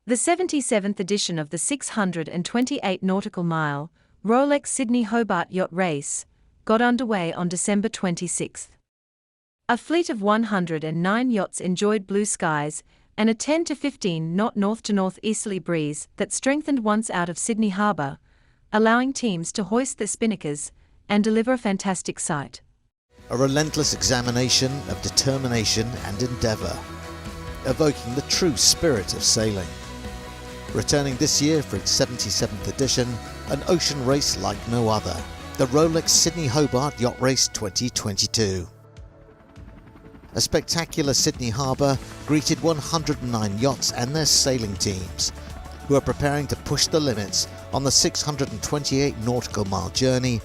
The 77th edition of the 628 nautical mile Rolex Sydney Hobart yacht race got underway on December 26. A fleet of 109 yachts enjoyed blue skies and a 10 to 15 knot north to northeasterly breeze that strengthened once out of Sydney Harbour, allowing teams to hoist their spinnakers and deliver a fantastic sight. A relentless examination of determination and endeavour, evoking the true spirit of sailing. Returning this year for its 77th edition, an ocean race like no other, the Rolex Sydney Hobart Yacht Race 2022. A spectacular Sydney Harbour greeted 109 yachts and their sailing teams, who are preparing to push the limits on the 628 nautical mile journey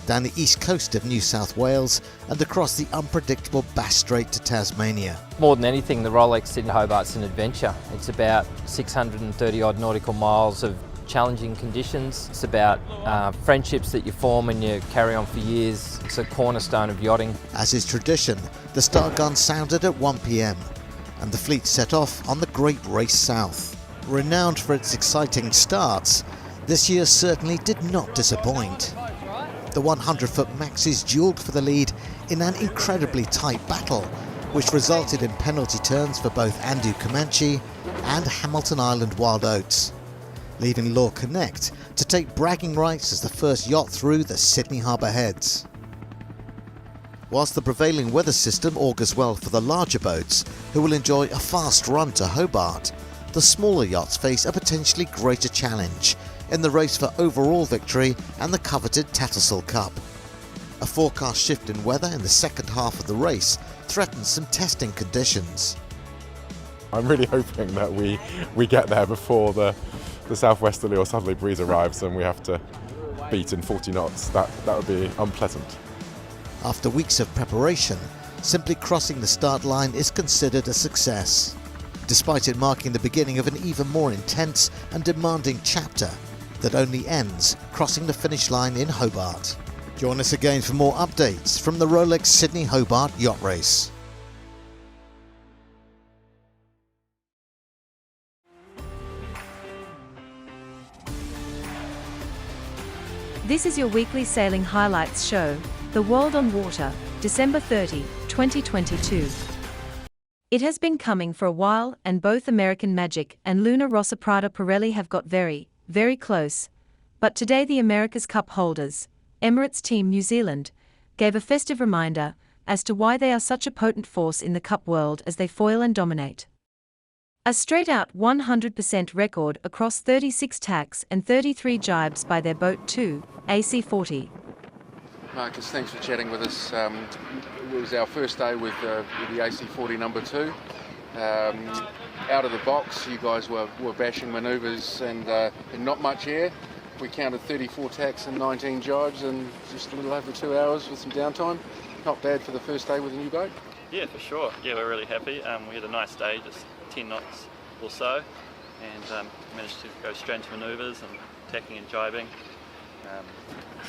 down the east coast of New South Wales and across the unpredictable Bass Strait to Tasmania. More than anything, the Rolex Sydney Hobart's an adventure. It's about 630 odd nautical miles of challenging conditions. It's about friendships that you form and you carry on for years. It's a cornerstone of yachting. As is tradition, the start gun sounded at 1 p.m. and the fleet set off on the Great Race South. Renowned for its exciting starts, this year certainly did not disappoint. The 100-foot Maxis duelled for the lead in an incredibly tight battle, which resulted in penalty turns for both Andu Comanche and Hamilton Island Wild Oats, leaving Law Connect to take bragging rights as the first yacht through the Sydney Harbour heads. Whilst the prevailing weather system augurs well for the larger boats, who will enjoy a fast run to Hobart, the smaller yachts face a potentially greater challenge in the race for overall victory and the coveted Tattersall Cup. A forecast shift in weather in the second half of the race threatens some testing conditions. I'm really hoping that we get there before the southwesterly or southerly breeze arrives and we have to beat in 40 knots. That would be unpleasant. After weeks of preparation, simply crossing the start line is considered a success, despite it marking the beginning of an even more intense and demanding chapter that only ends crossing the finish line in Hobart. Join us again for more updates from the Rolex Sydney Hobart Yacht Race. This is your weekly sailing highlights show, The World on Water, December 30, 2022. It has been coming for a while, and both American Magic and Luna Rossa Prada Pirelli have got very close. But today the America's Cup holders, Emirates Team New Zealand, gave a festive reminder as to why they are such a potent force in the Cup world as they foil and dominate. A straight-out 100% record across 36 tacks and 33 gybes by their boat 2, AC40. Marcus, thanks for chatting with us. It was our first day with the AC40 number 2. Out of the box, you guys were bashing manoeuvres and not much air. We counted 34 tacks and 19 jibes in just a little over 2 hours with some downtime. Not bad for the first day with a new boat. Yeah, for sure. Yeah, we're really happy. We had a nice day, just 10 knots or so, and managed to go straight into manoeuvres and tacking and jibing.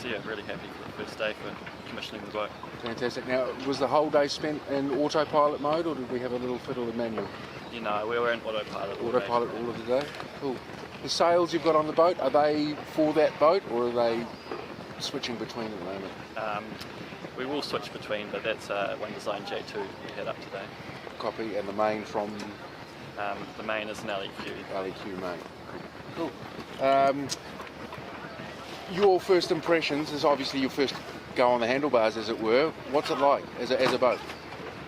So yeah, really happy for the first day for commissioning the boat. Fantastic. Now, was the whole day spent in autopilot mode, or did we have a little fiddle of manual? You know, we were in autopilot all Autopilot all of the day? Cool. The sails you've got on the boat, are they for that boat, or are they switching between at the moment? We will switch between, but that's one design J2 we had up today. Copy, and the main from? The main is an LEQ. LEQ main. Cool. Your first impressions is obviously your first go on the handlebars, as it were. What's it like as a boat?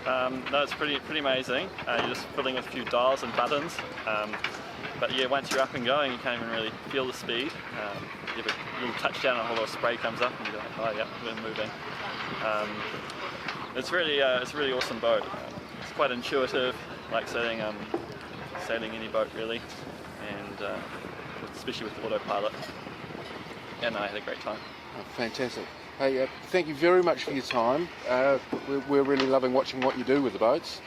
No, it's pretty amazing. You're just fiddling with a few dials and buttons. But yeah, once you're up and going, you can't even really feel the speed. You have a little touchdown and a whole lot of spray comes up and you're like, oh yeah, we're moving. It's a really awesome boat. It's quite intuitive, like sailing any boat really, and especially with autopilot. And I had a great time. Oh, fantastic. Hey, thank you very much for your time. We're really loving watching what you do with the boats.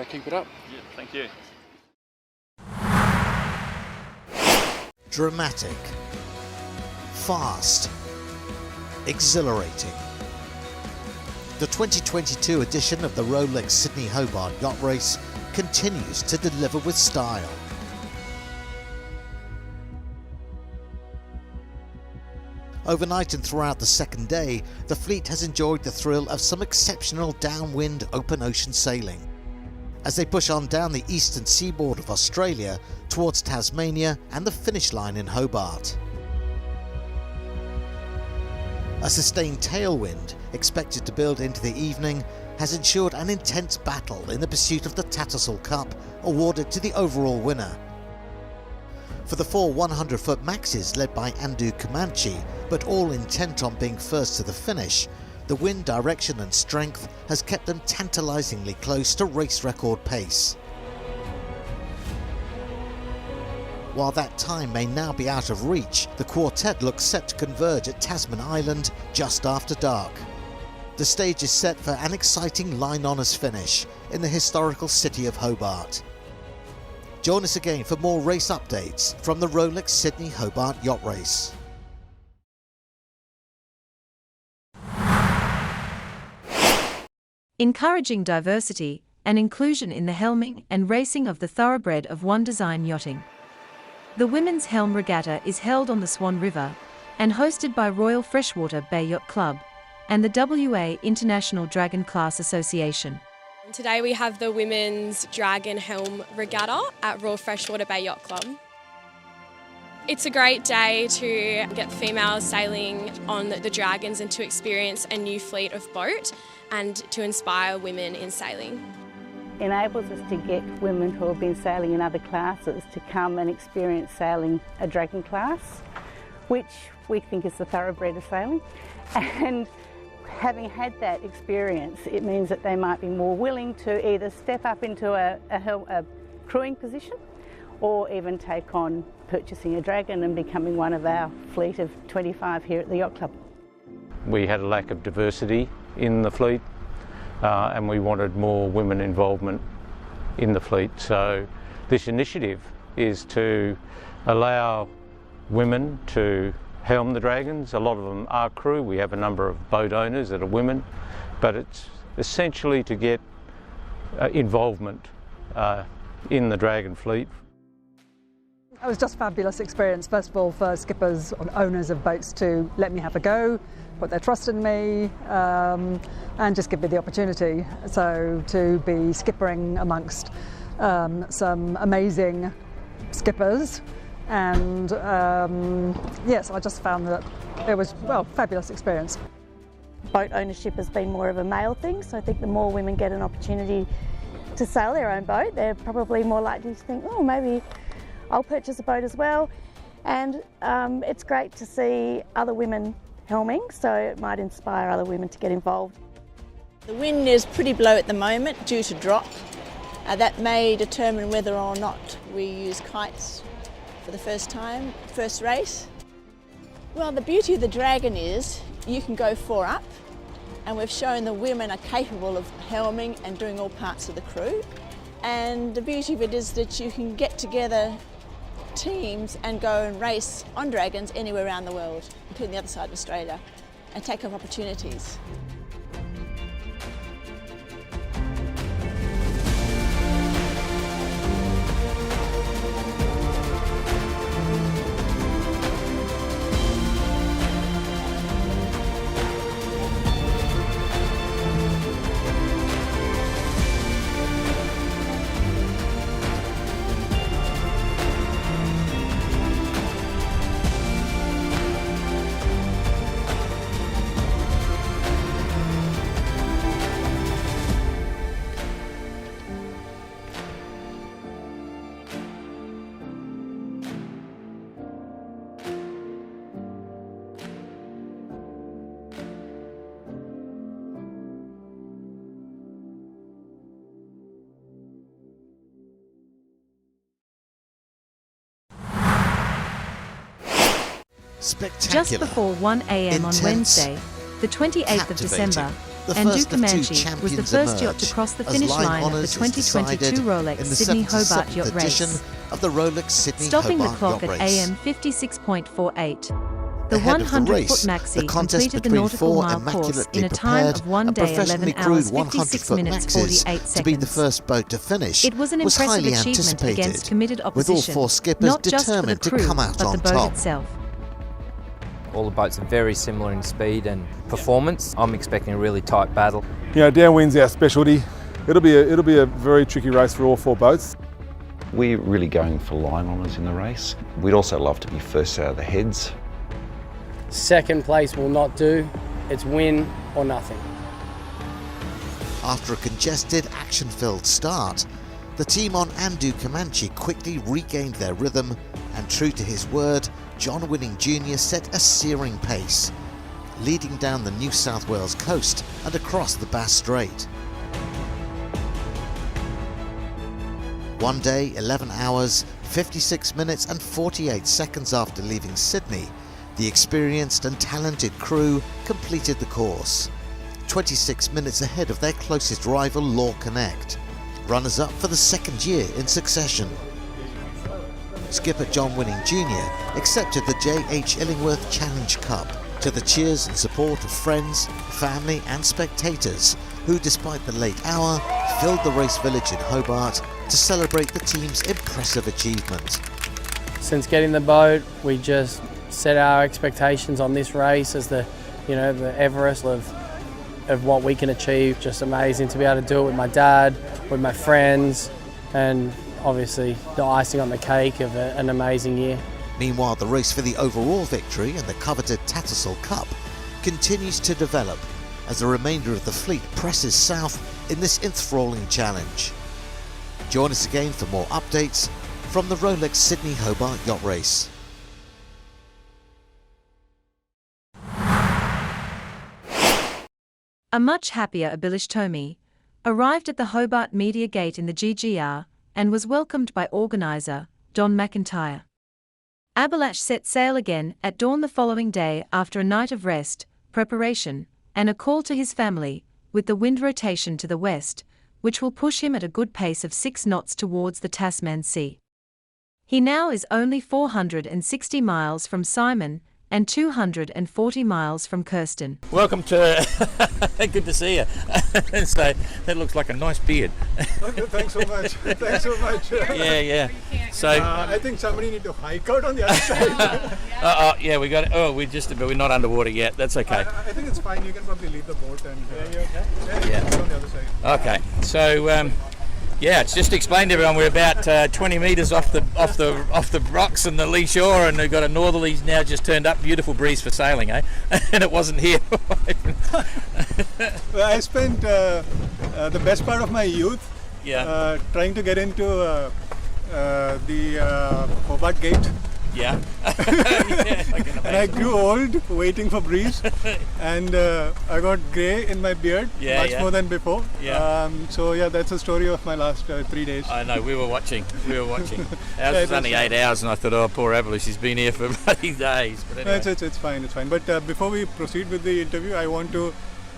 Keep it up. Yeah, thank you. Dramatic, fast, exhilarating. The 2022 edition of the Rolex Sydney Hobart Yacht Race continues to deliver with style. Overnight and throughout the second day, the fleet has enjoyed the thrill of some exceptional downwind open ocean sailing, as they push on down the eastern seaboard of Australia towards Tasmania and the finish line in Hobart. A sustained tailwind, expected to build into the evening, has ensured an intense battle in the pursuit of the Tattersall Cup, awarded to the overall winner. For the 4 100-foot maxes led by Andu Comanche, but all intent on being first to the finish, the wind direction and strength has kept them tantalisingly close to race record pace. While that time may now be out of reach, the quartet looks set to converge at Tasman Island just after dark. The stage is set for an exciting line honours finish in the historical city of Hobart. Join us again for more race updates from the Rolex Sydney Hobart Yacht Race. Encouraging diversity and inclusion in the helming and racing of the thoroughbred of One Design Yachting. The Women's Helm Regatta is held on the Swan River and hosted by Royal Freshwater Bay Yacht Club and the WA International Dragon Class Association. Today we have the Women's Dragon Helm Regatta at Royal Freshwater Bay Yacht Club. It's a great day to get females sailing on the Dragons and to experience a new fleet of boat and to inspire women in sailing. Enables us to get women who have been sailing in other classes to come and experience sailing a Dragon class, which we think is the thoroughbred of sailing. And having had that experience, it means that they might be more willing to either step up into a crewing position or even take on purchasing a Dragon and becoming one of our fleet of 25 here at the Yacht Club. We had a lack of diversity in the fleet and we wanted more women involvement in the fleet. So this initiative is to allow women to helm the Dragons. A lot of them are crew. We have a number of boat owners that are women, but it's essentially to get involvement in the Dragon fleet. It was just a fabulous experience, first of all for skippers and owners of boats to let me have a go, put their trust in me and just give me the opportunity. So to be skippering amongst some amazing skippers, and yes, I just found that it was, well, fabulous experience. Boat ownership has been more of a male thing, so I think the more women get an opportunity to sail their own boat, they're probably more likely to think, oh, maybe I'll purchase a boat as well. And it's great to see other women helming, so it might inspire other women to get involved. The wind is pretty low at the moment due to drop. That may determine whether or not we use kites for the first race. Well, the beauty of the Dragon is you can go 4 up, and we've shown the women are capable of helming and doing all parts of the crew. And the beauty of it is that you can get together teams and go and race on Dragons anywhere around the world, including the other side of Australia, and take up opportunities. Spectacular. Just before 1 a.m. on Intense. Wednesday, the 28th of December, The Andu first of two Comanche was the champions first yacht to emerge cross the as finish line line of the honours is 2022 decided Rolex in the Sydney Hobart 77th Yacht edition Race, of the Rolex Sydney stopping the Hobart clock Yacht at Race. AM 56.48. The Ahead of the 100-foot race, maxi the contest completed the between nautical 4 mile course immaculately in a time prepared of 1 and day, professionally 11 crewed hours, 56 100-foot minutes, maxes 48 to be the seconds. first boat to finish It was an was impressive highly achievement anticipated, against committed with all opposition, 4 skippers not just for the determined crew, to come out but on the boat top. itself. All the boats are very similar in speed and performance. I'm expecting a really tight battle. You know, downwind's our specialty. It'll be a very tricky race for all 4 boats. We're really going for line honours in the race. We'd also love to be first out of the heads. Second place will not do. It's win or nothing. After a congested, action-filled start, the team on Andu Comanche quickly regained their rhythm, and true to his word, John Winning Jr. set a searing pace, leading down the New South Wales coast and across the Bass Strait. One day, 11 hours, 56 minutes and 48 seconds after leaving Sydney, the experienced and talented crew completed the course, 26 minutes ahead of their closest rival Law Connect, runners-up for the 2nd year in succession. Skipper John Winning Jr. accepted the J.H. Illingworth Challenge Cup to the cheers and support of friends, family and spectators who, despite the late hour, filled the race village in Hobart to celebrate the team's impressive achievement. Since getting the boat, we just set our expectations on this race as the Everest of what we can achieve. Just amazing to be able to do it with my dad, with my friends, and obviously the icing on the cake of an amazing year. Meanwhile, the race for the overall victory and the coveted Tattersall Cup continues to develop as the remainder of the fleet presses south in this enthralling challenge. Join us again for more updates from the Rolex Sydney Hobart Yacht Race. A much happier Abhilish Tomy arrived at the Hobart Media Gate in the GGR and was welcomed by organiser Don McIntyre. Abhilish set sail again at dawn the following day after a night of rest, preparation, and a call to his family, with the wind rotation to the west, which will push him at a good pace of 6 knots towards the Tasman Sea. He now is only 460 miles from Simon and 240 miles from Kirsten. Welcome to, good to see you. So that looks like a nice beard. Okay, thanks so much. Thanks so much. Yeah. So I think somebody need to hike out on the other side. Yeah, we got it. Oh, but we're not underwater yet. That's okay. I think it's fine. You can probably leave the boat and. You okay? Yeah. On the other side. Okay. So. Yeah, it's just to explain to everyone we're about 20 metres off the rocks and the lee shore, and we've got a northerlies now just turned up. Beautiful breeze for sailing, eh? And it wasn't here. Well, I spent the best part of my youth trying to get into the Hobart Gate. Yeah. And I grew old waiting for breeze, and I got grey in my beard more than before. So that's the story of my last 3 days. I know, we were watching. Ours was only 8 hours, and I thought, oh, poor Abhilish, he's been here for bloody days. But anyway. It's fine. But before we proceed with the interview, I want to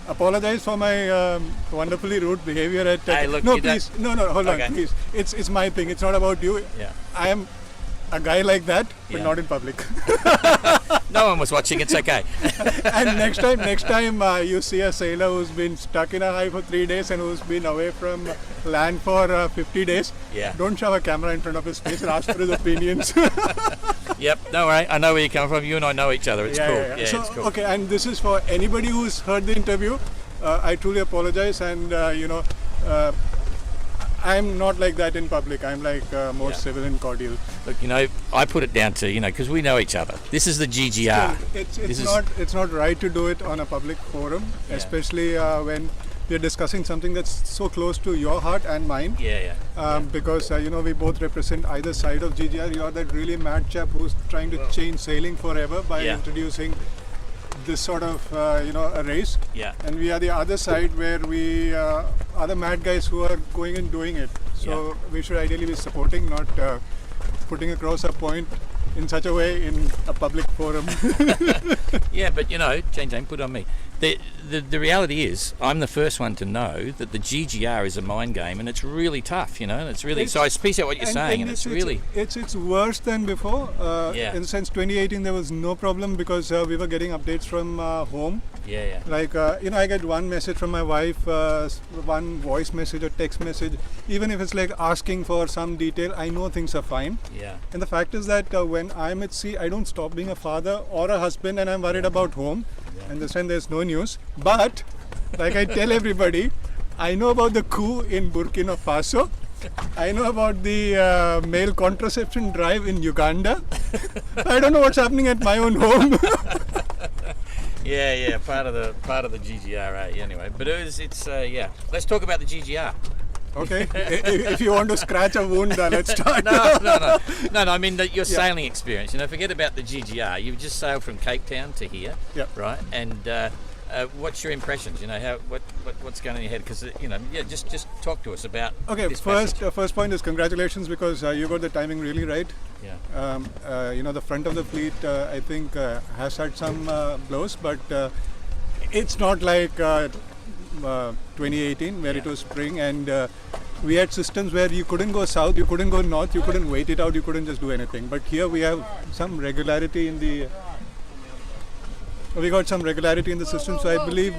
apologize for my wonderfully rude behavior at. Hey, look, no, please, no, hold on, please. It's my thing. It's not about you. Yeah. I am a guy like that, but not in public. No one was watching, it's okay. And next time you see a sailor who's been stuck in a high for 3 days and who's been away from land for 50 days, don't shove a camera in front of his face and ask for his opinions. Yep, no worry, I know where you're coming from. You and I know each other, it's cool. Yeah, so, it's cool. Okay, and this is for anybody who's heard the interview. I truly apologize, and I'm not like that in public. I'm like more civil and cordial. Look, I put it down to, because we know each other. This is the GGR. Still, it's not right to do it on a public forum, especially when we're discussing something that's so close to your heart and mine. Because we both represent either side of GGR. You're that really mad chap who's trying to change sailing forever by introducing this sort of a race, and we are the other side where we are the mad guys who are going and doing it. So we should ideally be supporting, not putting across a point in such a way in a public forum. Yeah, but Jane, put on me. the reality is, I'm the first one to know that the GGR is a mind game, and it's really tough, you know. It's really so. I appreciate what you're saying, and it's worse than before. In the sense, 2018 there was no problem because we were getting updates from home. Yeah. Like I get one message from my wife, one voice message or text message. Even if it's like asking for some detail, I know things are fine. Yeah. And the fact is that when I'm at sea, I don't stop being a father or a husband, and I'm worried about home. And this time there's no news. But like I tell everybody, I know about the coup in Burkina Faso. I know about the male contraception drive in Uganda. I don't know what's happening at my own home. Yeah, part of the GGR, anyway. But it's Let's talk about the GGR. Okay, if you want to scratch a wound, let's start. No. I mean your sailing experience. You know, forget about the GGR. You've just sailed from Cape Town to here, right? And what's your impressions? You know, what's going on in your head? Because just talk to us about. Okay, this first point is congratulations because you got the timing really right. Yeah. The front of the fleet, I think, has had some blows, but it's not like 2018 where it was spring, and we had systems where you couldn't go south, you couldn't go north, you couldn't wait it out, you couldn't just do anything. But here we have some regularity in the. We got some regularity in the system, so I believe.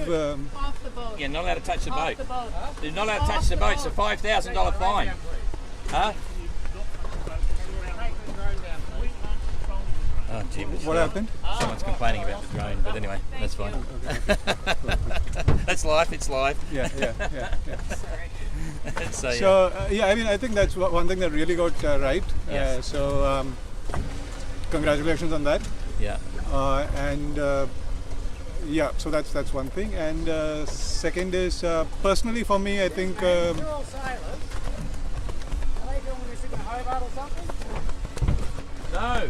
You're not allowed to touch the boat. You're not allowed to touch the boat. It's a $5,000 fine. Huh? Oh, gee, what happened? Someone's complaining about the drone, but anyway, that's fine. That's life. It's live. Yeah. So I mean, I think that's one thing that really got right. Yes. Congratulations on that. Yeah. So that's one thing. And second is personally for me, I think. No.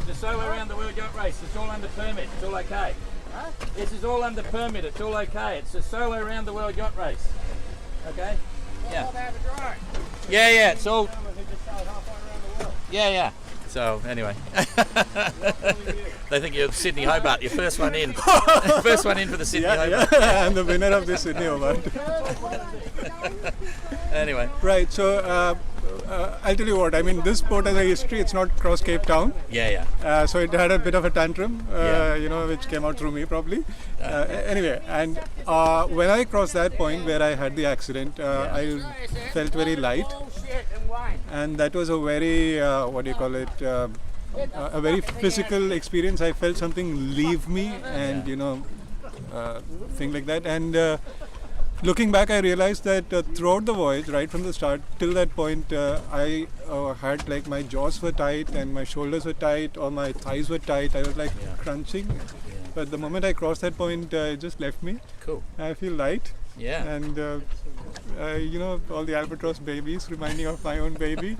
It's a solo around the world yacht race. It's all under permit. It's all okay. Huh? This is all under permit. It's all okay. It's a solo around the world yacht race. Okay? Yeah. Yeah. It's all. Yeah. So anyway, they think you're Sydney Hobart. You're first one in. First one in for the Sydney Hobart. Yeah, I'm the winner of the Sydney Hobart. Anyway. Right. So. I'll tell you what, I mean, this boat has a history, it's not cross Cape Town. Yeah. So it had a bit of a tantrum, which came out through me probably. Anyway, and when I crossed that point where I had the accident, I felt very light. And that was a very, a very physical experience. I felt something leave me and, thing like that. And looking back, I realized that throughout the voyage, right from the start till that point, I had like my jaws were tight and my shoulders were tight or my thighs were tight. I was like crunching. But the moment I crossed that point, it just left me. Cool. I feel light. Yeah. And all the albatross babies reminding of my own baby,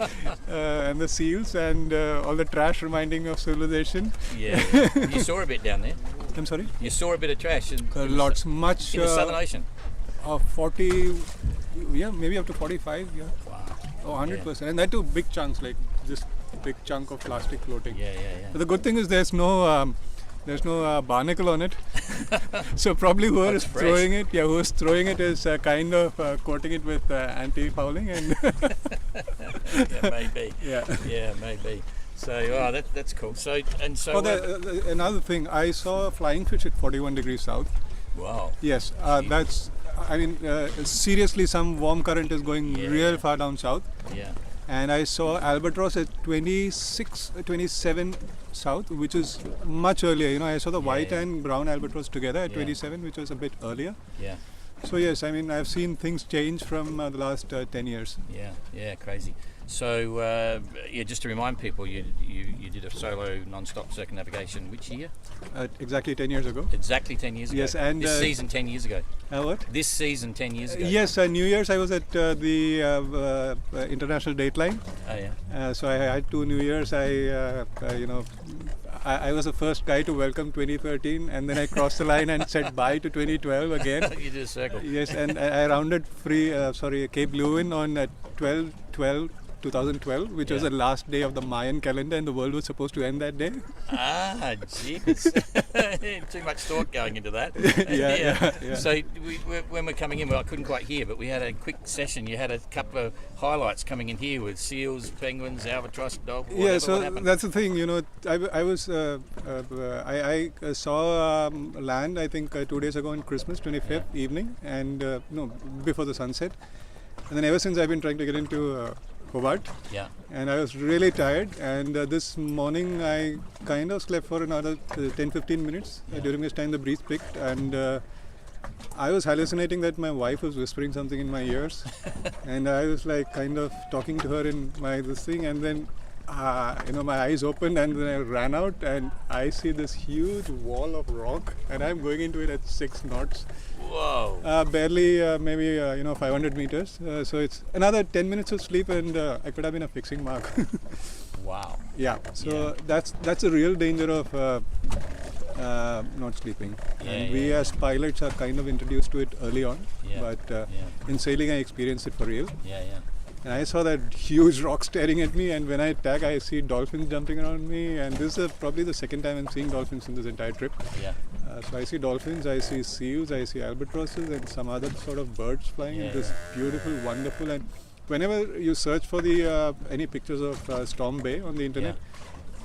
and the seals and all the trash reminding me of civilization. Yeah. You saw a bit down there. I'm sorry? You saw a bit of trash. Lots, much. In the Southern Ocean. 40, maybe up to 45, Wow. Oh, 100%. And that too, big chunks, like this big chunk of plastic floating. Yeah. But the good thing is there's no barnacle on it. So probably whoever is throwing it is kind of coating it with anti-fouling. And yeah, maybe. Yeah, maybe. So, that's cool. So. Another thing, I saw flying fish at 41 degrees south. Wow. Yes, that's. I mean, seriously, some warm current is going real far down south. Yeah. And I saw albatross at 27 south, which is much earlier. I saw the white and brown albatross together at 27, which was a bit earlier. Yeah. So yes, I mean, I've seen things change from the last 10 years. Yeah, crazy. So, just to remind people, you did a solo non-stop circumnavigation which year? Exactly 10 years ago. Exactly 10 years ago? Yes, and... This season 10 years ago? What? This season 10 years ago? Yes, New Year's I was at the International Dateline. Oh, yeah. So I had 2 New Years. I was the first guy to welcome 2013, and then I crossed the line and said bye to 2012 again. You did a circle. Yes, and I rounded Cape Leuven on 12/12/2013, 2012, which was the last day of the Mayan calendar, and the world was supposed to end that day. Ah, jeez. Too much thought going into that. Yeah. So when we're coming in, well, I couldn't quite hear, but we had a quick session. You had a couple of highlights coming in here with seals, penguins, albatross, dog. Yeah, so what that's the thing. I saw land, I think 2 days ago on Christmas 25th evening, and before the sunset. And then ever since I've been trying to get into Hobart. Yeah. And I was really tired, and this morning I kind of slept for another 10-15 minutes. During this time the breeze picked, and I was hallucinating that my wife was whispering something in my ears. And I was like kind of talking to her in this thing, and then my eyes opened, and then I ran out, and I see this huge wall of rock, and I'm going into it at 6 knots. Whoa! Barely, maybe 500 meters. So it's another 10 minutes of sleep, and I could have been a fixing mark. Wow! Yeah. So that's a real danger of not sleeping. And we as pilots are kind of introduced to it early on. But in sailing, I experienced it for real. Yeah. And I saw that huge rock staring at me, and when I tag, I see dolphins jumping around me, and this is probably the second time I'm seeing dolphins in this entire trip. Yeah. So I see dolphins, I see seals, I see albatrosses, and some other sort of birds flying. It is beautiful, wonderful, and whenever you search for any pictures of Storm Bay on the internet,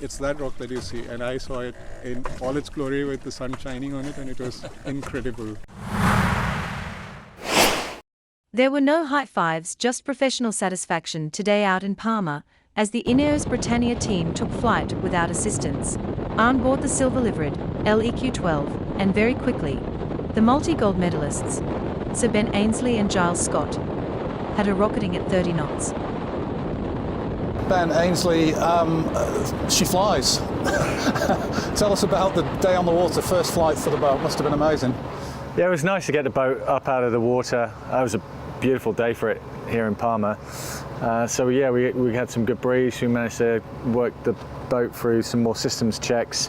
it's that rock that you see, and I saw it in all its glory with the sun shining on it, and it was incredible. There were no high fives, just professional satisfaction today out in Palma, as the Ineos Britannia team took flight without assistance. On board the silver-liveried LEQ-12, and very quickly, the multi-gold medalists, Sir Ben Ainslie and Giles Scott, had her rocketing at 30 knots. Ben Ainslie, she flies. Tell us about the day on the water, first flight for the boat. Must have been amazing. Yeah, it was nice to get the boat up out of the water. It was a beautiful day for it here in Palma. We had some good breeze. We managed to work the boat through some more systems checks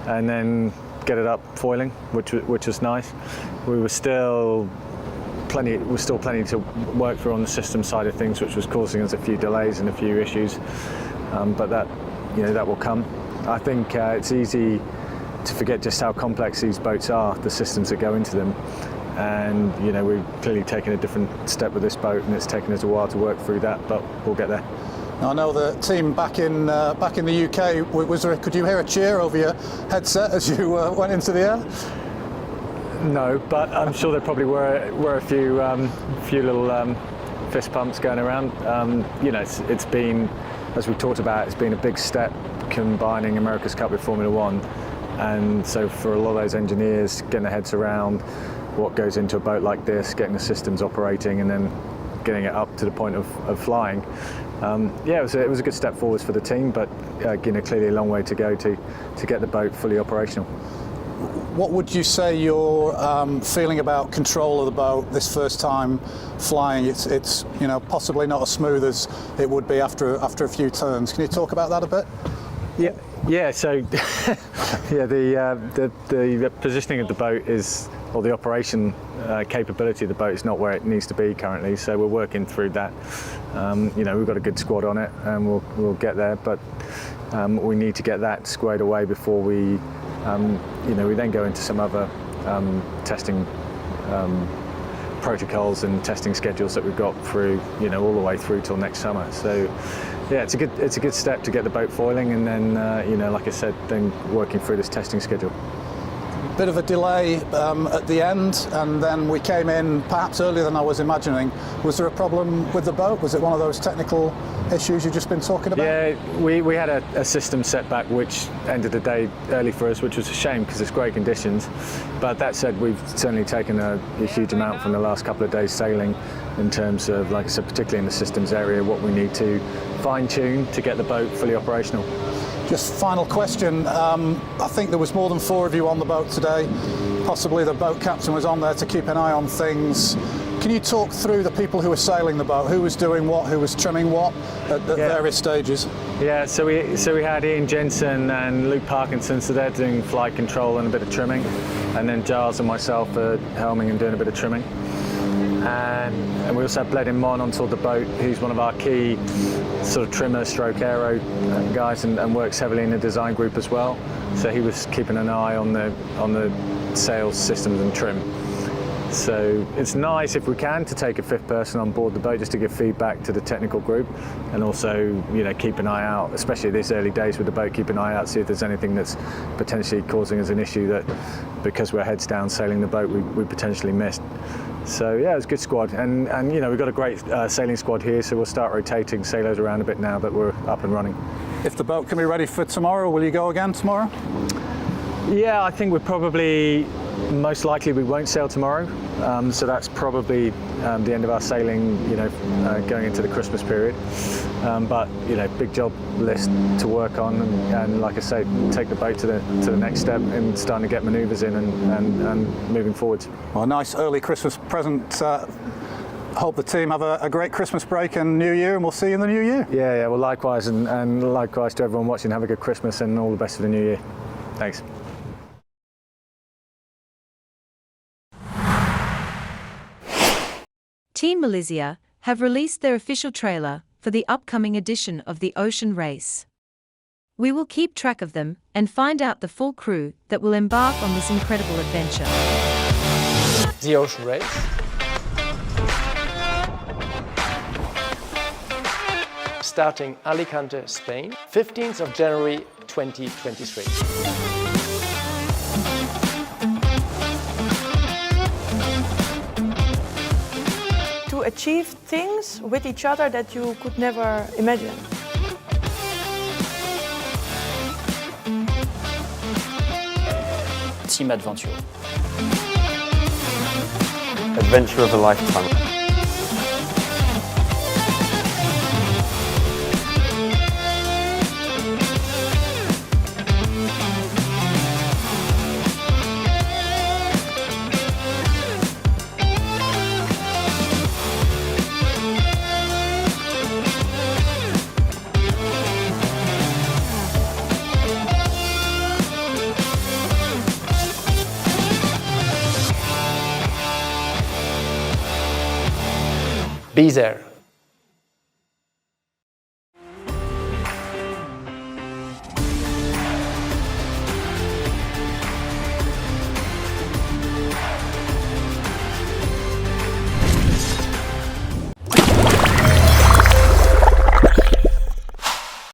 and then get it up foiling, which was nice. We were still plenty to work through on the system side of things, which was causing us a few delays and a few issues. But that will come. I think it's easy to forget just how complex these boats are, the systems that go into them. And we've clearly taken a different step with this boat, and it's taken us a while to work through that, but we'll get there. I know the team back in the UK. Could you hear a cheer over your headset as you went into the air? No, but I'm sure there probably were a few little fist pumps going around. It's been, as we talked about, it's been a big step combining America's Cup with Formula One, and so for a lot of those engineers getting their heads around what goes into a boat like this, getting the systems operating, and then getting it up to the point of flying. It was a good step forwards for the team, but clearly a long way to go to get the boat fully operational. What would you say you're feeling about control of the boat this first time flying? It's possibly not as smooth as it would be after a few turns. Can you talk about that a bit? Yeah. So the positioning of the boat is, or the operation capability of the boat is not where it needs to be currently. So we're working through that. We've got a good squad on it, and we'll get there. But we need to get that squared away before we then go into some other testing protocols and testing schedules that we've got through, all the way through till next summer. So, it's a good step to get the boat foiling, and then, like I said, then working through this testing schedule. Bit of a delay at the end, and then we came in perhaps earlier than I was imagining. Was there a problem with the boat? Was it one of those technical issues you've just been talking about? Yeah, we had a system setback which ended the day early for us, which was a shame because it's great conditions. But that said, we've certainly taken a huge amount from the last couple of days sailing in terms of, like I said, particularly in the systems area, what we need to fine-tune to get the boat fully operational. Just final question, I think there was more than 4 of you on the boat today. Possibly the boat captain was on there to keep an eye on things. Can you talk through the people who were sailing the boat, who was doing what, who was trimming what at various stages? Yeah, so we had Ian Jensen and Luke Parkinson, so they're doing flight control and a bit of trimming, and then Giles and myself are helming and doing a bit of trimming. And we also had Bledin Mon on board the boat, who's one of our key sort of trimmer stroke aero guys and works heavily in the design group as well. So he was keeping an eye on the sales systems and trim. So it's nice if we can to take a fifth person on board the boat just to give feedback to the technical group, and also keep an eye out, especially these early days with the boat, keep an eye out, see if there's anything that's potentially causing us an issue that because we're heads down sailing the boat we potentially missed. So yeah, it was a good squad, and we've got a great sailing squad here, so we'll start rotating sailors around a bit now that we're up and running. If the boat can be ready for tomorrow, will you go again tomorrow? Yeah, I think we're probably, most likely we won't sail tomorrow, so that's probably the end of our sailing, going into the Christmas period. But big job list to work on, and like I say, take the boat to the next step and starting to get manoeuvres in and moving forwards. Well, a nice early Christmas present. Hope the team have a great Christmas break and New Year, and we'll see you in the New Year. Yeah, well, likewise, and likewise to everyone watching. Have a good Christmas and all the best for the New Year. Thanks. Team Malaysia have released their official trailer for the upcoming edition of the Ocean Race. We will keep track of them and find out the full crew that will embark on this incredible adventure. The Ocean Race. Starting Alicante, Spain, 15th of January 2023. To achieve things with each other that you could never imagine. Team Adventure. Adventure of a lifetime. Be there.